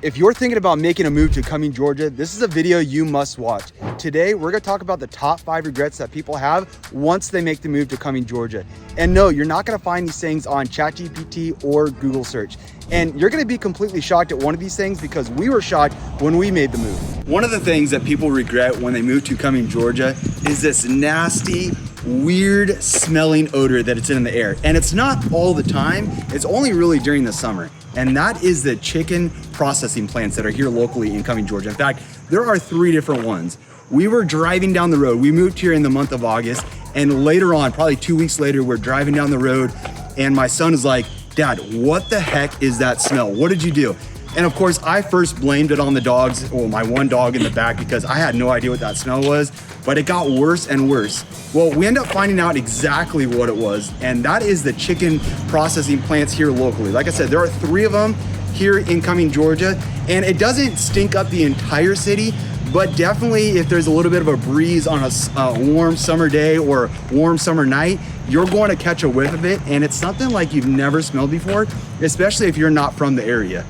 If you're thinking about making a move to Cumming, Georgia, this is a video you must watch. Today, we're gonna talk about the top 5 regrets that people have once they make the move to Cumming, Georgia. And no, you're not gonna find these things on ChatGPT or Google search. And you're gonna be completely shocked at one of these things because we were shocked when we made the move. One of the things that people regret when they move to Cumming, Georgia is this nasty, weird smelling odor that it's in the air. And it's not all the time, it's only really during the summer. And that is the chicken processing plants that are here locally in Cumming, Georgia. In fact, there are 3 different ones. We were driving down the road. We moved here in the month of August, and later on, probably 2 weeks later, we're driving down the road, and my son is like, "Dad, what the heck is that smell? What did you do?" And of course, I first blamed it on the dogs, or my one dog in the back, because I had no idea what that smell was, but it got worse and worse. Well, we ended up finding out exactly what it was, and that is the chicken processing plants here locally. Like I said, there are 3 of them here in Cumming, Georgia, and it doesn't stink up the entire city, but definitely if there's a little bit of a breeze on a warm summer day or warm summer night, you're going to catch a whiff of it, and it's something like you've never smelled before, especially if you're not from the area.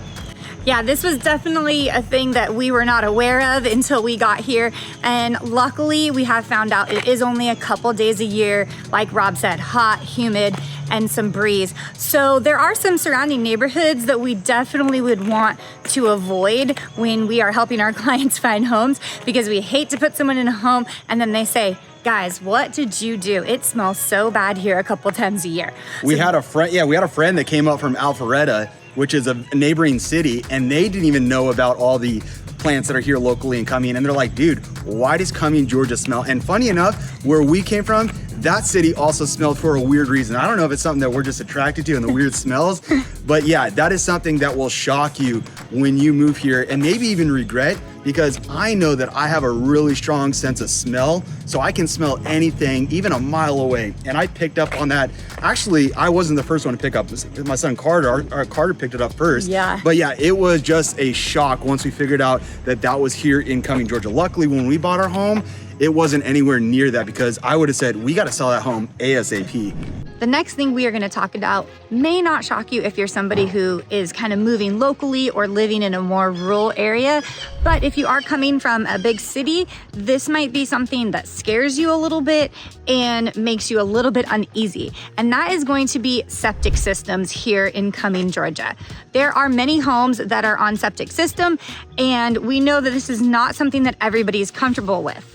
Yeah, this was definitely a thing that we were not aware of until we got here. And luckily we have found out it is only a couple days a year, like Rob said, hot, humid, and some breeze. So there are some surrounding neighborhoods that we definitely would want to avoid when we are helping our clients find homes, because we hate to put someone in a home and then they say, "Guys, what did you do? It smells so bad here a couple times a year." We had a friend that came up from Alpharetta, which is a neighboring city, and they didn't even know about all the plants that are here locally in Cumming. And they're like, "Dude, why does Cumming, Georgia smell?" And funny enough, where we came from, that city also smelled for a weird reason. I don't know if it's something that we're just attracted to and the weird smells, but yeah, that is something that will shock you when you move here and maybe even regret, because I know that I have a really strong sense of smell, so I can smell anything even a mile away. And I picked up on that. Actually, I wasn't the first one to pick up. My son Carter, Carter picked it up first. Yeah. But yeah, it was just a shock once we figured out that that was here in Cumming, Georgia. Luckily, when we bought our home, it wasn't anywhere near that, because I would have said, we got to sell that home ASAP. The next thing we are going to talk about may not shock you if you're somebody who is kind of moving locally or living in a more rural area. But if you are coming from a big city, this might be something that scares you a little bit and makes you a little bit uneasy. And that is going to be septic systems here in Cumming, Georgia. There are many homes that are on septic system, and we know that this is not something that everybody is comfortable with.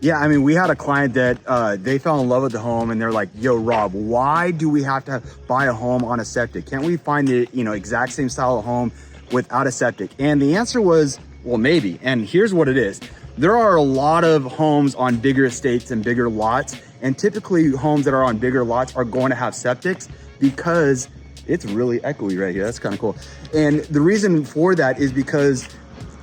Yeah, I mean, we had a client that they fell in love with the home, and they're like, "Yo, Rob, why do we have to buy a home on a septic? Can't we find the exact same style of home without a septic?" And the answer was, well, maybe. And here's what it is. There are a lot of homes on bigger estates and bigger lots, and typically homes that are on bigger lots are going to have septics because it's really echoey right here. That's kind of cool. And the reason for that is because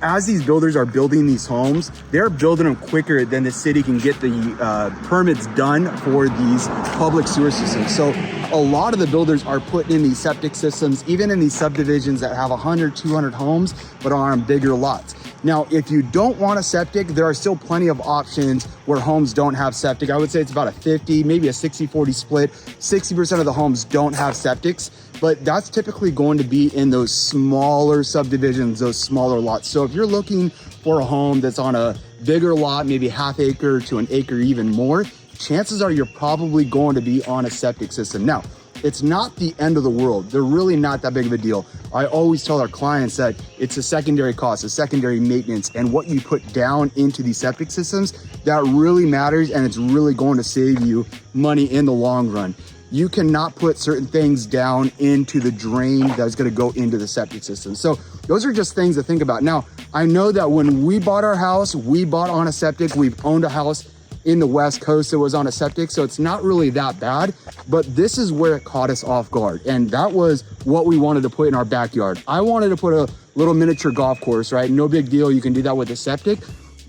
as these builders are building these homes, they're building them quicker than the city can get the permits done for these public sewer systems. So a lot of the builders are putting in these septic systems, even in these subdivisions that have 100, 200 homes, but are on bigger lots. Now, if you don't want a septic, there are still plenty of options where homes don't have septic. I would say it's about a 50, maybe a 60-40 split. 60% of the homes don't have septics, but that's typically going to be in those smaller subdivisions, those smaller lots. So if you're looking for a home that's on a bigger lot, maybe half acre to an acre, even more, chances are you're probably going to be on a septic system. Now, it's not the end of the world. They're really not that big of a deal. I always tell our clients that it's a secondary cost, a secondary maintenance, and what you put down into these septic systems, that really matters, and it's really going to save you money in the long run. You cannot put certain things down into the drain that's gonna go into the septic system. So those are just things to think about. Now, I know that when we bought our house, we bought on a septic. We've owned a house in the West Coast that was on a septic, so it's not really that bad, but this is where it caught us off guard, and that was what we wanted to put in our backyard. I wanted to put a little miniature golf course, right? No big deal, you can do that with a septic,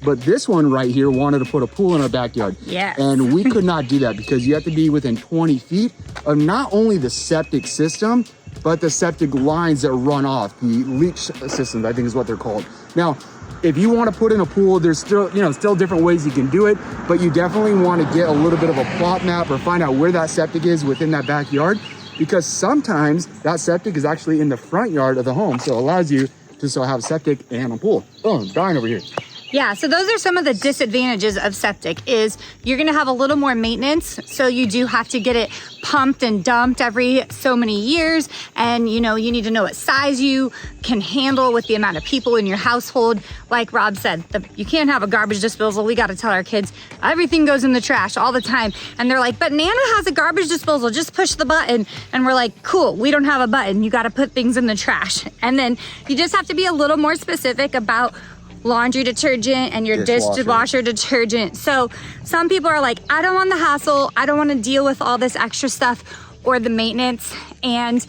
but this one right here wanted to put a pool in our backyard. Yes. And we could not do that because you have to be within 20 feet of not only the septic system, but the septic lines that run off, the leach systems, I think is what they're called. Now, if you want to put in a pool, there's still, still different ways you can do it, but you definitely want to get a little bit of a plot map or find out where that septic is within that backyard, because sometimes that septic is actually in the front yard of the home. So it allows you to to still have septic and a pool. Oh, I'm dying over here. Yeah, so those are some of the disadvantages of septic is you're gonna have a little more maintenance. So you do have to get it pumped and dumped every so many years. And you need to know what size you can handle with the amount of people in your household. Like Rob said, you can't have a garbage disposal. We gotta tell our kids, everything goes in the trash all the time. And they're like, but Nana has a garbage disposal, just push the button. And we're like, cool, we don't have a button. You gotta put things in the trash. And then you just have to be a little more specific about laundry detergent and your dishwasher detergent. So some people are like, I don't want the hassle. I don't want to deal with all this extra stuff or the maintenance. And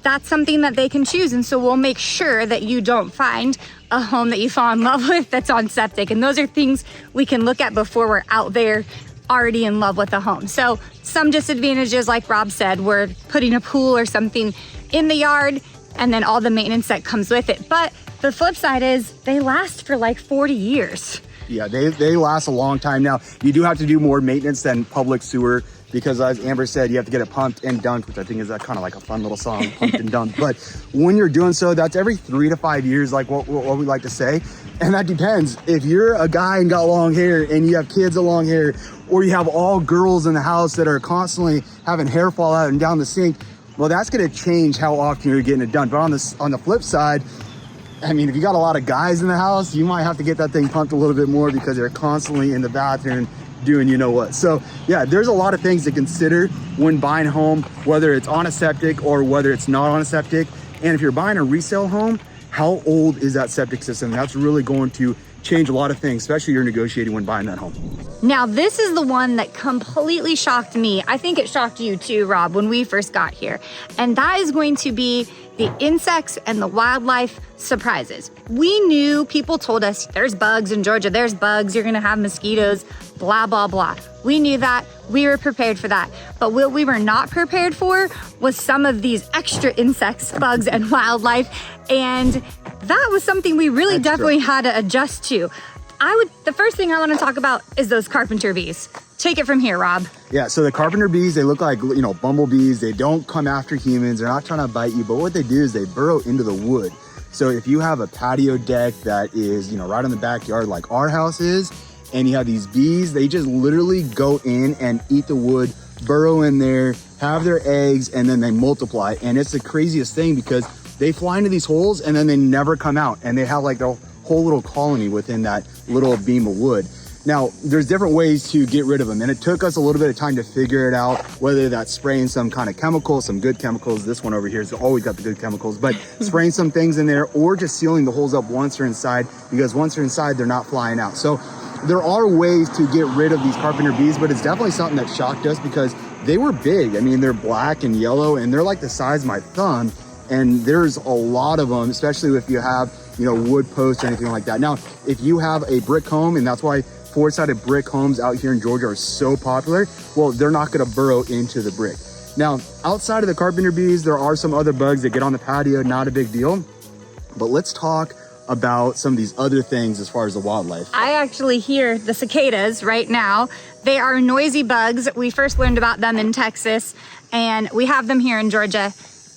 that's something that they can choose. And so we'll make sure that you don't find a home that you fall in love with that's on septic. And those are things we can look at before we're out there already in love with a home. So some disadvantages, like Rob said, we're putting a pool or something in the yard and then all the maintenance that comes with it. But the flip side is they last for like 40 years. Yeah, they last a long time. Now, you do have to do more maintenance than public sewer because as Amber said, you have to get it pumped and dumped, which I think is kind of like a fun little song, pumped and dumped. But when you're doing so, that's every 3 to 5 years, like what we like to say. And that depends. If you're a guy and got long hair and you have kids with long hair, or you have all girls in the house that are constantly having hair fall out and down the sink, well, that's gonna change how often you're getting it done. But on the flip side, I mean, if you got a lot of guys in the house, you might have to get that thing pumped a little bit more because they're constantly in the bathroom doing you know what. So yeah, there's a lot of things to consider when buying a home, whether it's on a septic or whether it's not on a septic. And if you're buying a resale home, how old is that septic system? That's really going to change a lot of things, especially you're negotiating when buying that home. Now, this is the one that completely shocked me. I think it shocked you too, Rob, when we first got here. And that is going to be the insects and the wildlife surprises. We knew, people told us there's bugs in Georgia, there's bugs, you're gonna have mosquitoes, blah, blah, blah. We knew that, we were prepared for that. But what we were not prepared for was some of these extra insects, bugs, and wildlife. And that was something we really definitely had to adjust to. The first thing I want to talk about is those carpenter bees. Take it from here, Rob. Yeah, so the carpenter bees, they look like, bumblebees. They don't come after humans. They're not trying to bite you, but what they do is they burrow into the wood. So if you have a patio deck that is, right in the backyard like our house is, and you have these bees, they just literally go in and eat the wood, burrow in there, have their eggs, and then they multiply. And it's the craziest thing because they fly into these holes and then they never come out. And they have like their whole little colony within that little beam of wood. Now, there's different ways to get rid of them, and it took us a little bit of time to figure it out, whether that's spraying some kind of chemical, some good chemicals. This one over here has always got the good chemicals, but spraying some things in there or just sealing the holes up once they're inside, because once they're inside, they're not flying out. So there are ways to get rid of these carpenter bees, but it's definitely something that shocked us because they were big. I mean, they're black and yellow, and they're like the size of my thumb, and there's a lot of them, especially if you have, wood posts or anything like that. Now, if you have a brick home, and that's why four-sided brick homes out here in Georgia are so popular, well, they're not gonna burrow into the brick. Now, outside of the carpenter bees, there are some other bugs that get on the patio, not a big deal. But let's talk about some of these other things as far as the wildlife. I actually hear the cicadas right now. They are noisy bugs. We first learned about them in Texas, and we have them here in Georgia.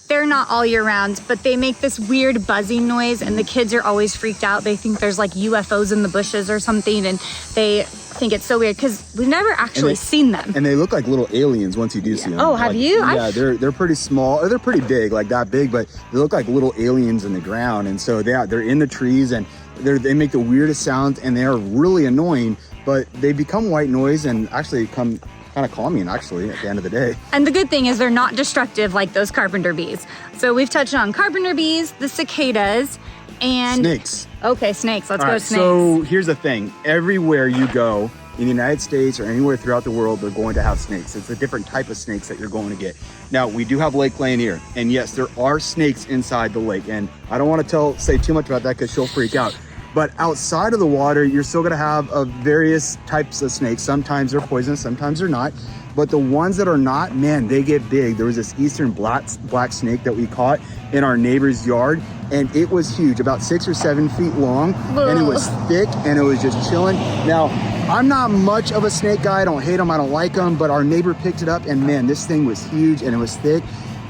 They're not all year round, but they make this weird buzzing noise, and the kids are always freaked out. They think there's like UFOs in the bushes or something, and they think it's so weird because we've never actually seen them. And they look like little aliens once you do see them. Oh, have you? Yeah, they're pretty small, or they're pretty big, like that big, but they look like little aliens in the ground. And so they're in the trees, and they make the weirdest sounds, and they are really annoying, but they become white noise and actually come kind of calming actually at the end of the day. And the good thing is they're not destructive like those carpenter bees. So we've touched on carpenter bees, the cicadas, and snakes. Okay, snakes. Let's go snakes. So here's the thing. Everywhere you go in the United States or anywhere throughout the world, they're going to have snakes. It's a different type of snakes that you're going to get. Now, we do have Lake Lanier, and yes, there are snakes inside the lake. And I don't want to say too much about that because she'll freak out. But outside of the water, you're still gonna have various types of snakes. Sometimes they're poisonous, sometimes they're not. But the ones that are not, man, they get big. There was this eastern black snake that we caught in our neighbor's yard, and it was huge, about 6 or 7 feet long. Ugh. And it was thick, and it was just chilling. Now, I'm not much of a snake guy. I don't hate them, I don't like them, but our neighbor picked it up, and man, this thing was huge and it was thick.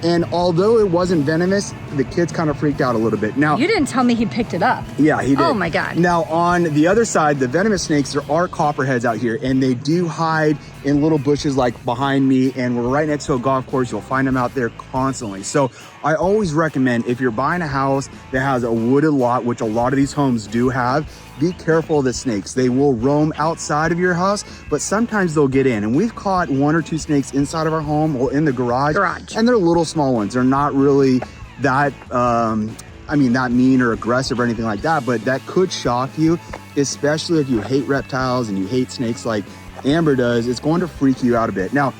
And although it wasn't venomous, the kids kind of freaked out a little bit. Now, You didn't tell me he picked it up. yeah, he did. Oh my God. Now, on the other side, the venomous snakes, there are copperheads out here, and they do hide in little bushes like behind me, and we're right next to a golf course. You'll find them out there constantly. So I always recommend, if you're buying a house that has a wooded lot, which a lot of these homes do have, be careful of the snakes. They will roam outside of your house, but sometimes they'll get in. And we've caught 1 or 2 snakes inside of our home or in the garage. And they're little small ones. They're not really that, not mean or aggressive or anything like that, but that could shock you, especially if you hate reptiles and you hate snakes like Amber does. It's going to freak you out a bit. Now,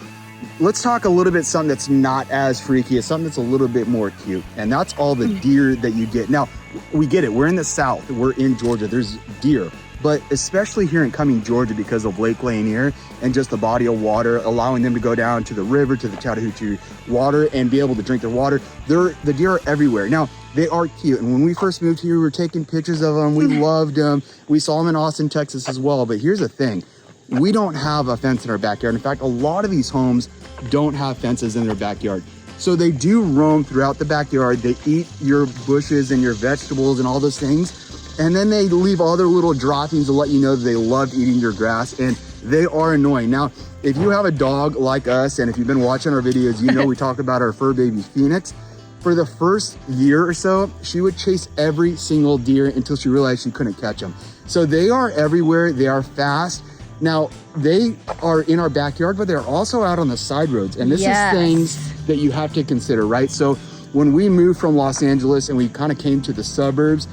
let's talk a little bit something that's not as freaky. It's something that's a little bit more cute, and that's all the deer that you get. Now, we get it. We're in the South. We're in Georgia. There's deer. But especially here in Cumming, Georgia, because of Lake Lanier and just the body of water, allowing them to go down to the river, to the Chattahoochee water, and be able to drink their water, the deer are everywhere. Now, they are cute. And when we first moved here, we were taking pictures of them. We loved them. We saw them in Austin, Texas as well. But here's the thing. We don't have a fence in our backyard. In fact, a lot of these homes don't have fences in their backyard. So they do roam throughout the backyard. They eat your bushes and your vegetables and all those things. And then they leave all their little droppings to let you know that they love eating your grass, and they are annoying. Now, if you have a dog like us, and if you've been watching our videos, you know we talk about our fur baby Phoenix. For the first year or so, she would chase every single deer until she realized she couldn't catch them. So they are everywhere. They are fast. Now, they are in our backyard, but they're also out on the side roads. And this is things that you have to consider, right? So when we moved from Los Angeles and we kind of came to the suburbs,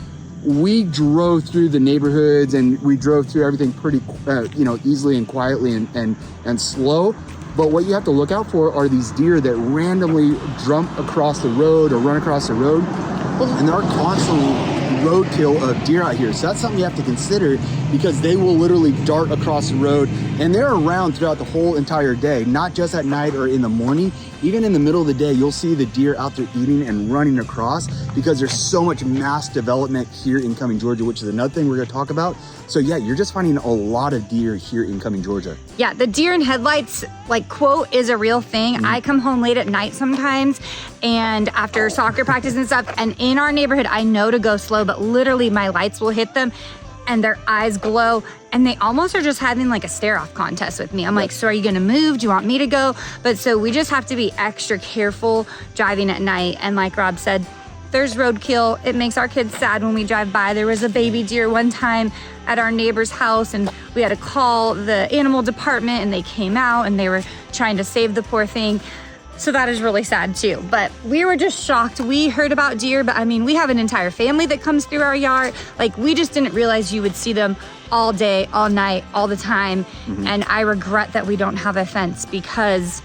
we drove through the neighborhoods and we drove through everything pretty, easily and quietly and slow. But what you have to look out for are these deer that randomly jump across the road or run across the road. And there are constantly roadkill of deer out here. So that's something you have to consider, because they will literally dart across the road, and they're around throughout the whole entire day, not just at night or in the morning. Even in the middle of the day, you'll see the deer out there eating and running across, because there's so much mass development here in Cumming, Georgia, which is another thing we're gonna talk about. So yeah, you're just finding a lot of deer here in Cumming, Georgia. Yeah, the deer in headlights, quote, is a real thing. I come home late at night sometimes, and after soccer practice and stuff, and in our neighborhood, I know to go slow, but literally my lights will hit them and their eyes glow, and they almost are just having a stare off contest with me. I'm like, so are you gonna move? Do you want me to go? But so we just have to be extra careful driving at night. And like Rob said, there's roadkill. It makes our kids sad when we drive by. There was a baby deer one time at our neighbor's house, and we had to call the animal department, and they came out and they were trying to save the poor thing. So that is really sad too. But we were just shocked. We heard about deer, but we have an entire family that comes through our yard. We just didn't realize you would see them all day, all night, all the time. And I regret that we don't have a fence, because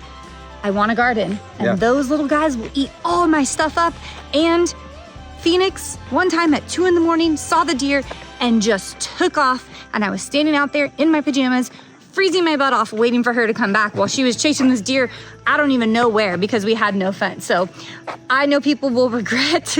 I want a garden, and those little guys will eat all of my stuff up. And Phoenix, one time at 2 a.m, saw the deer and just took off. And I was standing out there in my pajamas, freezing my butt off, waiting for her to come back while she was chasing this deer. I don't even know where, because we had no fence. So I know people will regret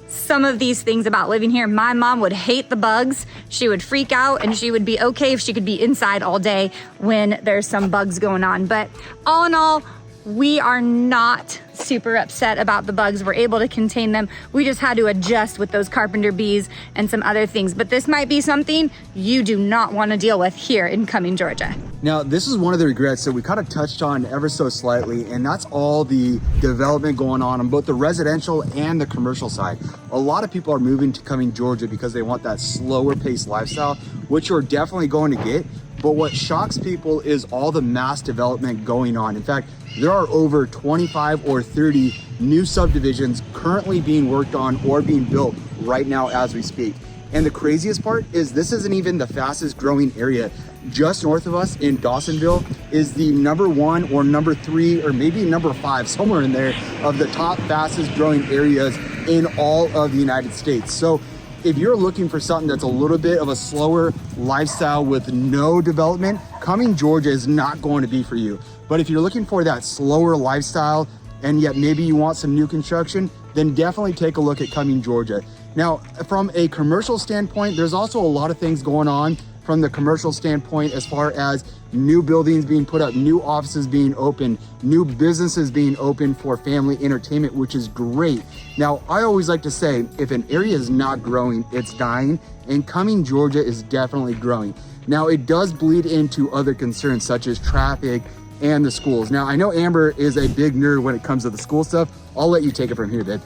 some of these things about living here. My mom would hate the bugs. She would freak out, and she would be okay if she could be inside all day when there's some bugs going on. But all in all, we are not super upset about the bugs. We're able to contain them. We just had to adjust with those carpenter bees and some other things. But this might be something you do not want to deal with here in Cumming, Georgia. Now, this is one of the regrets that we kind of touched on ever so slightly, and that's all the development going on both the residential and the commercial side. A lot of people are moving to Cumming, Georgia, because they want that slower paced lifestyle, which you're definitely going to get. But what shocks people is all the mass development going on. In fact, there are over 25 or 30 new subdivisions currently being worked on or being built right now as we speak. And the craziest part is this isn't even the fastest growing area. Just north of us in Dawsonville is the #1 or #3 or maybe #5, somewhere in there, of the top fastest growing areas in all of the United States. So if you're looking for something that's a little bit of a slower lifestyle with no development, Cumming, Georgia is not going to be for you. But if you're looking for that slower lifestyle, and yet maybe you want some new construction, then definitely take a look at Cumming, Georgia. Now, from a commercial standpoint, there's also a lot of things going on from the commercial standpoint, as far as new buildings being put up, new offices being opened, new businesses being open for family entertainment, which is great. Now, I always like to say, if an area is not growing, it's dying, and Cumming, Georgia is definitely growing. Now, it does bleed into other concerns such as traffic and the schools. Now, I know Amber is a big nerd when it comes to the school stuff. I'll let you take it from here, babe.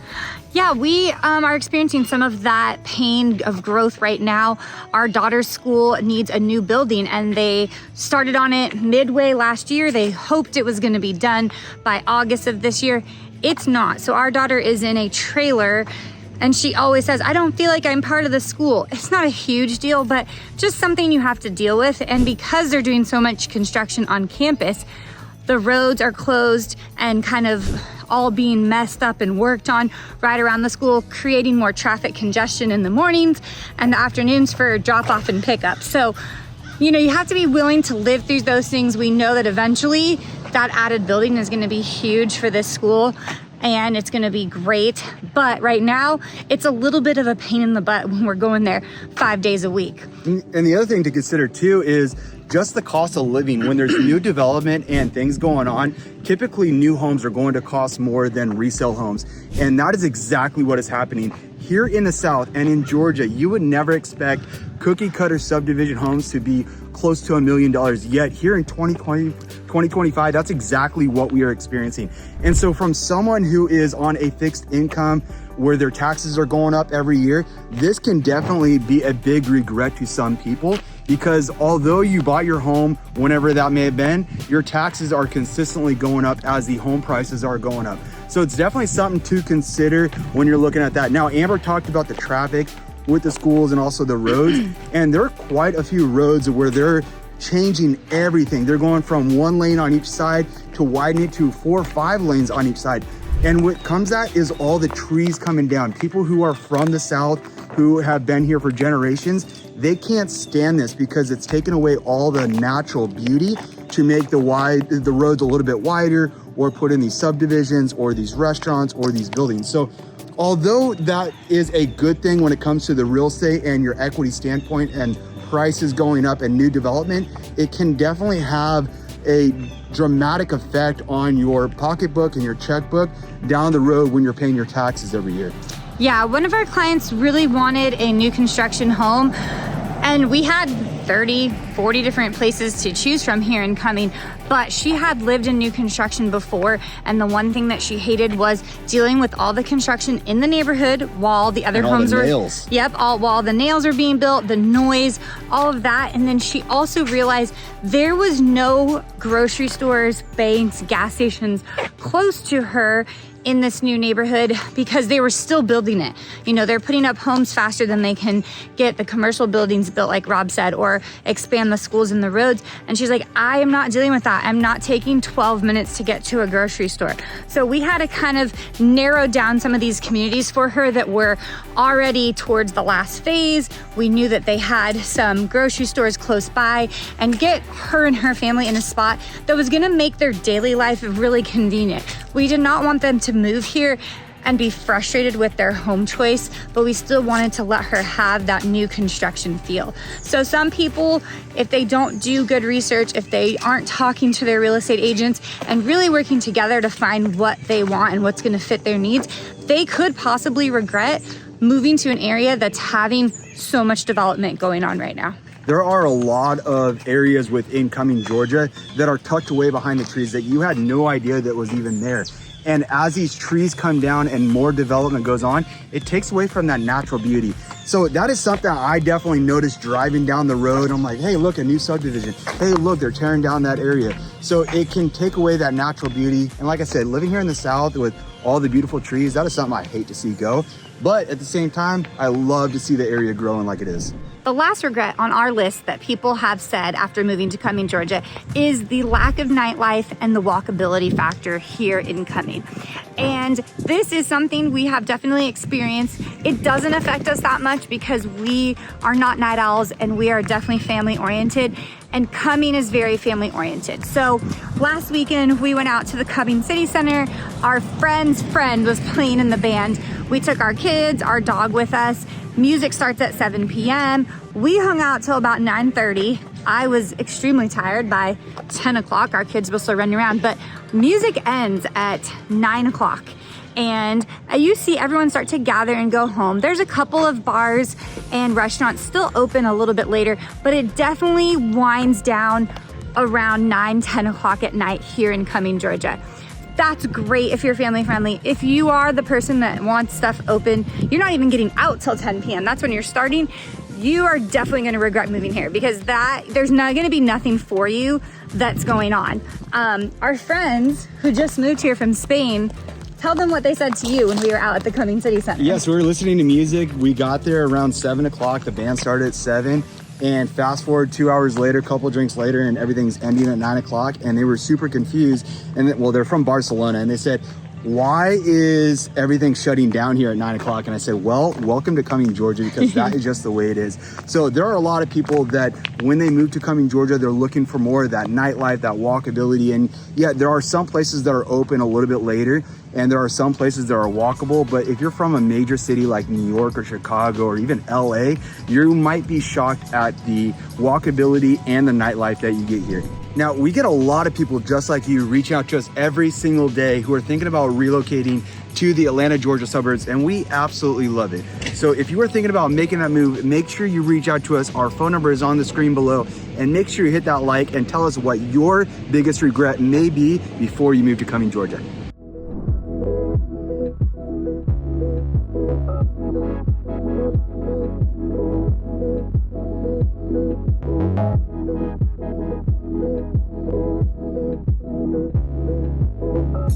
Yeah, we are experiencing some of that pain of growth right now. Our daughter's school needs a new building, and they started on it midway last year. They hoped it was going to be done by August of this year. It's not. So our daughter is in a trailer, and she always says, I don't feel like I'm part of the school. It's not a huge deal, but just something you have to deal with. And because they're doing so much construction on campus, the roads are closed and kind of all being messed up and worked on right around the school, creating more traffic congestion in the mornings and the afternoons for drop off and pickup. So, you know, you have to be willing to live through those things. We know that eventually that added building is going to be huge for this school, and it's gonna be great. But right now, it's a little bit of a pain in the butt when we're going there 5 days a week. And the other thing to consider too is just the cost of living. When there's new development and things going on, typically new homes are going to cost more than resale homes. And that is exactly what is happening. Here in the South and in Georgia, you would never expect cookie cutter subdivision homes to be close to $1 million. Yet here in 2025, that's exactly what we are experiencing. And so from someone who is on a fixed income where their taxes are going up every year, this can definitely be a big regret to some people, because although you bought your home whenever that may have been, your taxes are consistently going up as the home prices are going up. So it's definitely something to consider when you're looking at that. Now, Amber talked about the traffic with the schools and also the roads, and there are quite a few roads where they're changing everything. They're going from 1 lane on each side to widening it to 4 or 5 lanes on each side. And what comes at is all the trees coming down. People who are from the South, who have been here for generations, they can't stand this because it's taken away all the natural beauty to make the roads a little bit wider, or put in these subdivisions or these restaurants or these buildings. So although that is a good thing when it comes to the real estate and your equity standpoint and prices going up and new development, it can definitely have a dramatic effect on your pocketbook and your checkbook down the road when you're paying your taxes every year. Yeah, one of our clients really wanted a new construction home, and we had 30, 40 different places to choose from here in Cumming, but she had lived in new construction before, and the one thing that she hated was dealing with all the construction in the neighborhood while the other homes were— nails. Yep, while the nails are being built, the noise, all of that. And then she also realized there was no grocery stores, banks, gas stations close to her in this new neighborhood because they were still building it. You know, they're putting up homes faster than they can get the commercial buildings built, like Rob said, or expand the schools and the roads. And she's like, I am not dealing with that. I'm not taking 12 minutes to get to a grocery store. So we had to kind of narrow down some of these communities for her that were already towards the last phase. We knew that they had some grocery stores close by, and get her and her family in a spot that was gonna make their daily life really convenient. We did not want them to move here and be frustrated with their home choice, but we still wanted to let her have that new construction feel. So some people, if they don't do good research, if they aren't talking to their real estate agents and really working together to find what they want and what's gonna fit their needs, they could possibly regret moving to an area that's having so much development going on right now. There are a lot of areas within Cumming, Georgia that are tucked away behind the trees that you had no idea that was even there. And as these trees come down and more development goes on, it takes away from that natural beauty. So that is something I definitely noticed driving down the road. I'm like, hey, look, a new subdivision. Hey, look, they're tearing down that area. So it can take away that natural beauty. And like I said, living here in the South with all the beautiful trees, that is something I hate to see go. But at the same time, I love to see the area growing like it is. The last regret on our list that people have said after moving to Cumming, Georgia, is the lack of nightlife and the walkability factor here in Cumming. And this is something we have definitely experienced. It doesn't affect us that much because we are not night owls and we are definitely family oriented. And Cumming is very family oriented. So last weekend we went out to the Cumming City Center. Our friend's friend was playing in the band. We took our kids, our dog with us, Music starts at 7 p.m. We hung out till about 9:30. I was extremely tired by 10 o'clock. Our kids were still running around, but music ends at 9 o'clock. And you see everyone start to gather and go home. There's a couple of bars and restaurants still open a little bit later, but it definitely winds down around 9, 10 o'clock at night here in Cumming, Georgia. That's great if you're family friendly. If you are the person that wants stuff open, you're not even getting out till 10 p.m. That's when you're starting. You are definitely gonna regret moving here because there's not gonna be nothing for you that's going on. Our friends who just moved here from Spain, tell them what they said to you when we were out at the Cumming City Center. Yes, we were listening to music. We got there around 7 o'clock. The band started at 7. And fast forward 2 hours later, a couple of drinks later, and everything's ending at 9 o'clock. And they were super confused. And well, they're from Barcelona. And they said, why is everything shutting down here at 9 o'clock? And I said, well, welcome to Cumming, Georgia, because that is just the way it is. So there are a lot of people that when they move to Cumming, Georgia, they're looking for more of that nightlife, that walkability. And yeah, there are some places that are open a little bit later, and there are some places that are walkable. But if you're from a major city like New York or Chicago or even LA, you might be shocked at the walkability and the nightlife that you get here. Now, we get a lot of people just like you reaching out to us every single day who are thinking about relocating to the Atlanta, Georgia suburbs, and we absolutely love it. So if you are thinking about making that move, make sure you reach out to us. Our phone number is on the screen below, and make sure you hit that like and tell us what your biggest regret may be before you move to Cumming, Georgia.